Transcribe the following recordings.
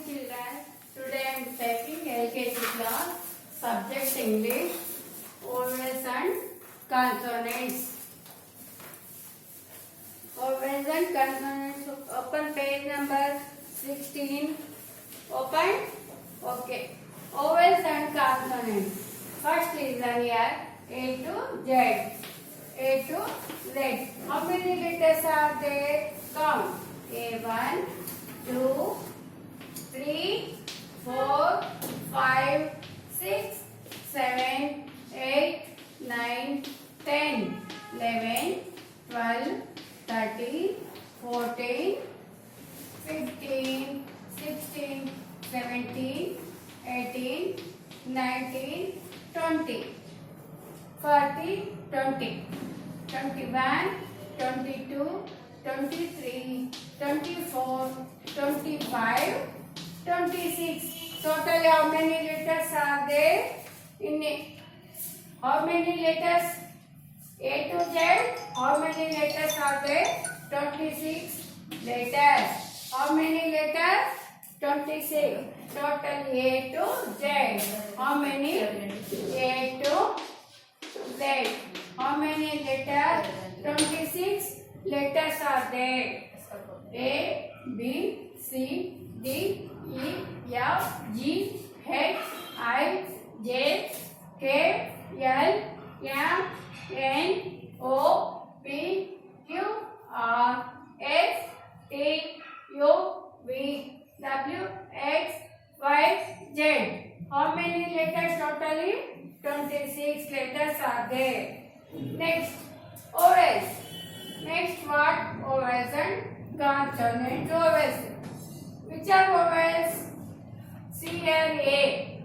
children. Today I am taking LKG class, subject English, vowels and consonants. Vowels and consonants. Open page number 16. Open. Okay. Vowels and consonants. First listen here. A to Z. A to Z. How many letters are there? Count. A1, 2, 3, 4, 5, 6, 7, 8, 9, 10, 11, 12, 13, 14, 15, 16, 17, 18, 19, 20, 40, 20, 21, 22, 23, 24, 25, 26. Totally how many letters are there in it? How many letters? A to Z. How many letters are there? 26 letters. How many letters? 26. Total A to Z. How many? A to Z. How many letters? 26 letters are there. A, B, C, D, E, F, G, H, I, J, K, L, M, N, O, P, Q, R, S, T, U, V, W, X, Y, Z. How many letters totally? 26 letters are there. Next, vowels. Next what? Vowels and consonant vowels. Which are vowels? See here A.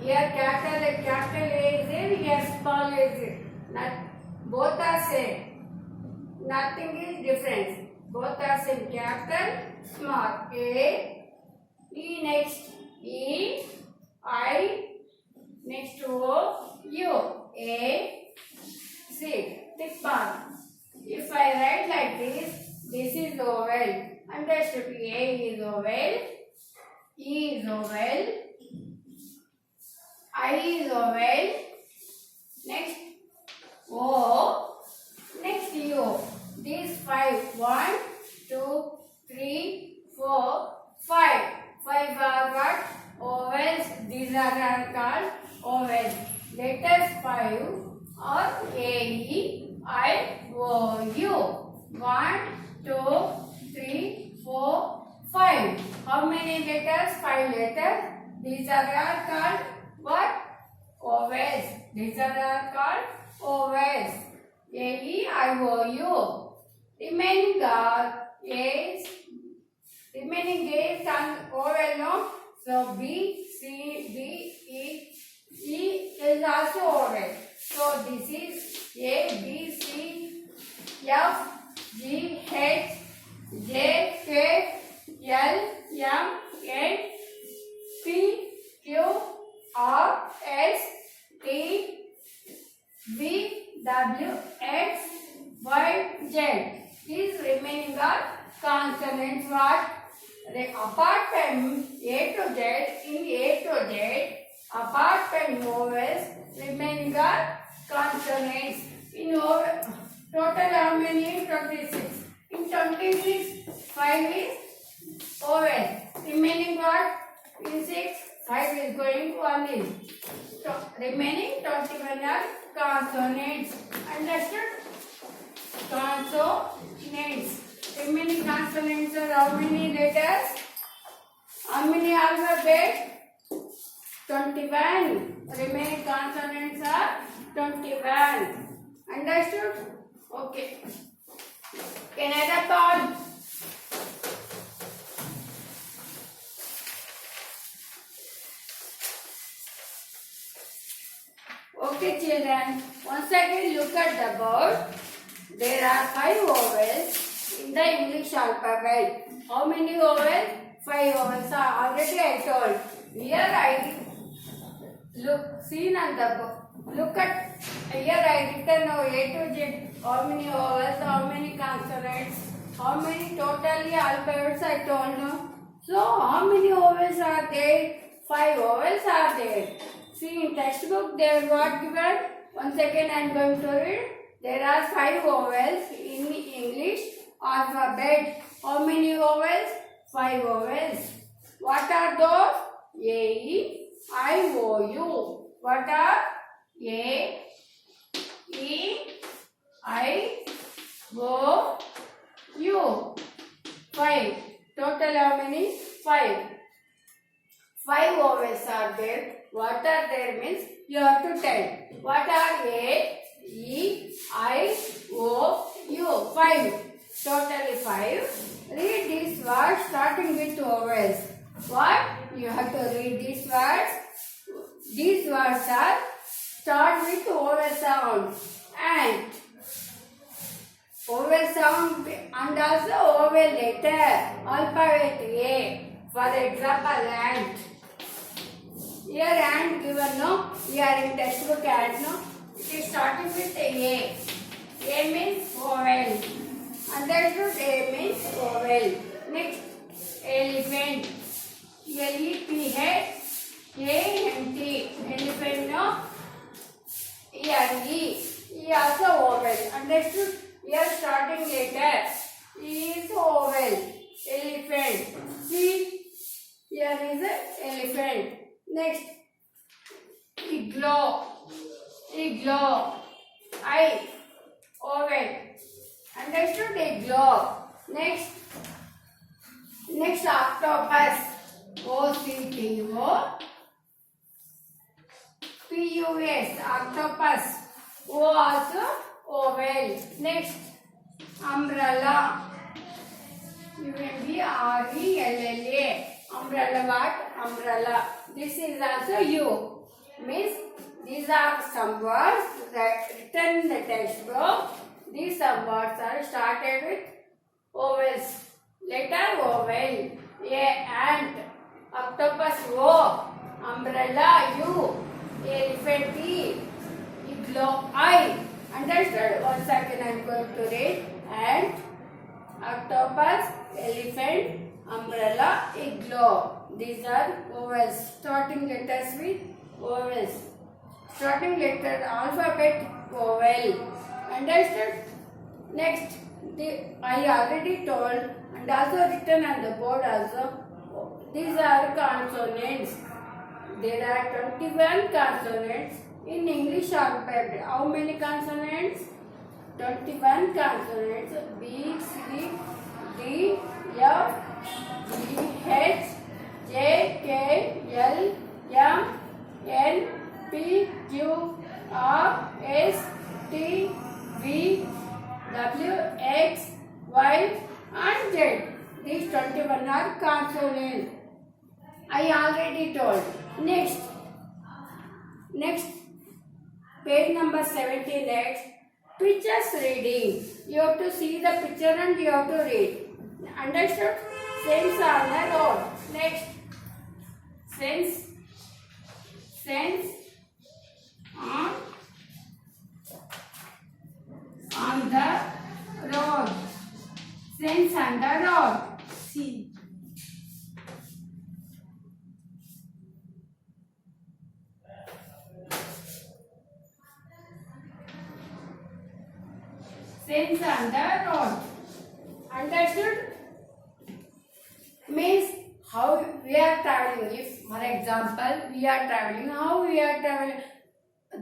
Here capital A is there, here small A is there. Both are same. Nothing is different. Both are same. Capital, small. A. E next. E. I. Next O. U. A. C. Tick mark. If I write like this, this is vowel. Understood? A is vowel. E is vowel. I is vowel. Next O. Next U. These five. 1, 2, 3, 4, 5. 5 are what? Vowels. These are called vowels. Letters 5 are A, E, I, O, U. 1, 2, 3, 4, 5. How many letters? 5 letters. These are called what? Vowels. These are called vowels. A, E, I, O, U. Remaining are A's. Remaining A's and vowel, no? So B, C, D, E. E is also vowel. So this is A, B, C, F, G, H, J, K, L, M, N, P, Q, R, S, T, V, W, X, Y, Z. These remaining are consonants. What? Apart from A to Z, in A to Z, apart from vowels, remaining are consonants. In total how many? 26. In 26, 5 is vowel. Remaining what? In 6, 5 is going to 1 is. So, remaining 21 are consonants. Understood? Consonants. Remaining consonants are how many letters? How many alphabet? 21. Remaining consonants are 21. Understood? Okay. Can I write on? Okay, children. Once again, look at the board. There are 5 vowels in the English alphabet. How many vowels? 5 vowels are already I told. Here I look, seen on the book. Look at here I written A to Z. How many vowels? How many consonants? How many totally alphabets I told you? So how many vowels are there? 5 vowels are there. See in textbook there what given? Once again I am going to read. There are 5 vowels in English alphabet. How many vowels? 5 vowels. What are those? A, E, I, O, U. What are? A, E, I, O, U. 5. Total how many? 5. 5 vowels are there. What are there means you have to tell. What are A, E, I, O, U? 5. Totally 5. Read these words starting with vowels. What? You have to read these words. These words are start with vowel sound and vowel sound and also vowel letter. Alphabet A. For example, ant. Here ant given no. Here in textbook ant no. It is starting with A. A means vowel. Understood? A means vowel. Next, elephant. L-E-P-H. A-N-T. Elephant no. E-R-E. E also vowel. Understood? Here starting letter. E is vowel. Elephant. See, here is an elephant. Next, igloo. Igloo. I. Vowel. Understood? Igloo. Next octopus. O-C-T-O. P-U-S. Octopus. O also vowel. Next, umbrella. U-M-B-R-E-L-L-A. Umbrella what? Umbrella. This is also U. Means these are some words that written in the textbook. These some words are started with vowels. Letter vowel. A ant. Octopus O. Umbrella U. Elephant E. Igloo I. Understood? Once again I am going to read. Ant, octopus, elephant, umbrella, igloo. These are vowels. Starting letters with vowels. Starting letter alphabet vowel. Understood? Next, I already told and also written on the board also. These are consonants. There are 21 consonants in English alphabet. How many consonants? 21 consonants. B, C, D, F, G, H, J, K, L, M, N, P, Q, R, S, T, V, W, X, Y and Z. These 21 are consonants. I already told. Next, page number 70 next. Pictures reading. You have to see the picture and you have to read. Understood? Sense on the road. Next. Sense on the road. Sense on the road. See. Sense on the road. Understood? Means how we are traveling. If, for example, we are traveling, how we are traveling?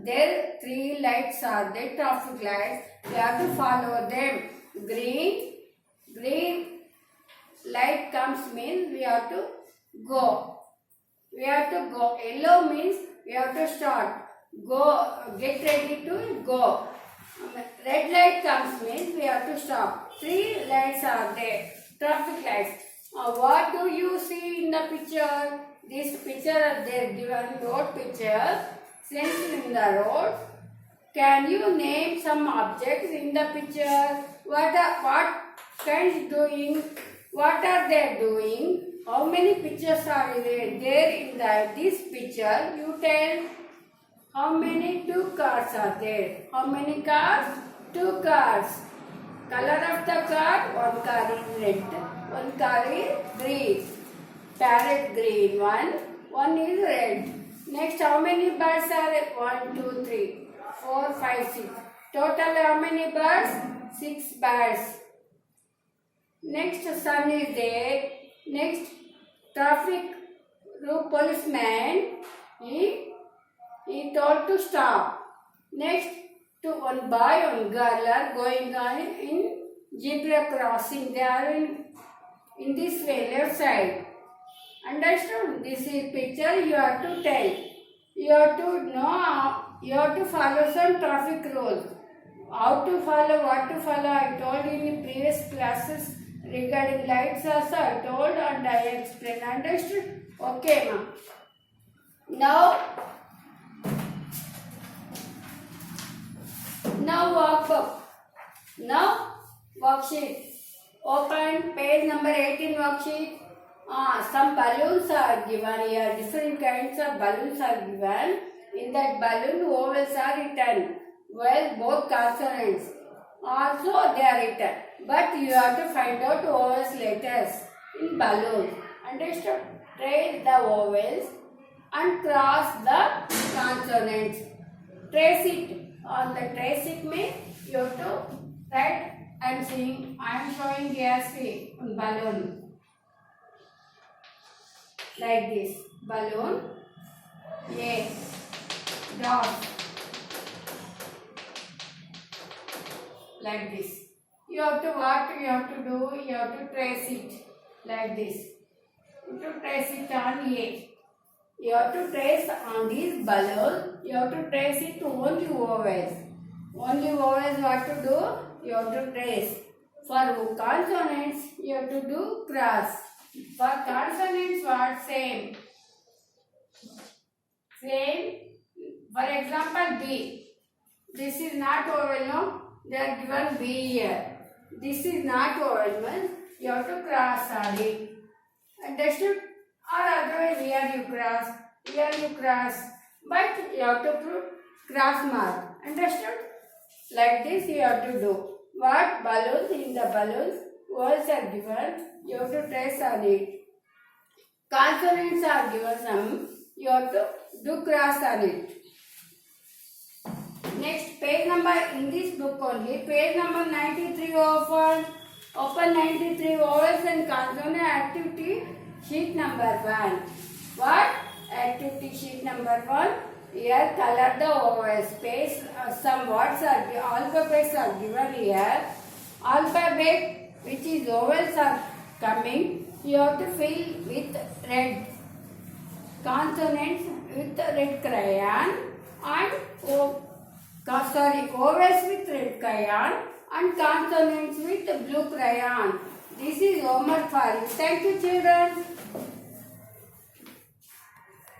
There 3 lights are there, traffic lights. We have to follow them. Green light comes means we have to go. Yellow means we have to start. Go. Get ready to go. Red light comes means we have to stop. 3 lights are there. Traffic lights. What do you see in the picture? This picture they given road picture. Since in the road, can you name some objects in the picture? What kinds doing? What are they doing? How many pictures are there in this picture? You tell. How many 2 cars are there? How many cars? 2 cars. Color of the car? 1 car is red. 1 car is green. Parrot green one. One is red. Next, how many birds are there? 1, 2, 3, 4, 5, 6. Total how many birds? 6 birds. Next, sun is there. Next, traffic policeman. He told to stop. Next, to one boy, one girl are going on in zebra crossing. They are in this way, left side. Understood? This is picture. You have to tell. You have to know. You have to follow some traffic rules. How to follow, what to follow. I told in previous classes regarding lights also. I told and I explained. Understood? Okay, ma'am. Now workbook. Now worksheet. Open page number 18 worksheet. Some balloons are given here. Different kinds of balloons are given. In that balloon, vowels are written. Well, both consonants. Also, they are written. But you have to find out vowels letters in balloon. Understood? Trace the vowels and cross the consonants. Trace it. On the trace it means you have to write. I am showing here on balloon. Like this. Balloon. A. Dot. Like this. You have to what you have to do? You have to trace it like this. You have to trace it on A. You have to trace on this balloon. You have to trace it only vowels. Only vowels what to do? You have to trace. For consonants, you have to do cross. For consonants, what? Same. Same. For example, B. This is not vowel, no? They are given B here. This is not vowel, means you have to cross on it. Understood? Or otherwise here you cross, but you have to put cross mark. Understood? Like this you have to do. What? Balloons, in the balloons, words are given, you have to trace on it. Consonants are given some, you have to do cross on it. Next, page number, in this book only, page number 93 open. Open 93 vowels and consonant activity. Sheet number 1. What? Activity sheet number 1. Here color the vowels. Space. Some words are alphabets are given here. Alphabet which is vowels are coming. You have to fill with red. Consonants with red crayon and vowels with red crayon and consonants with blue crayon. This is homework for you. Thank you, children.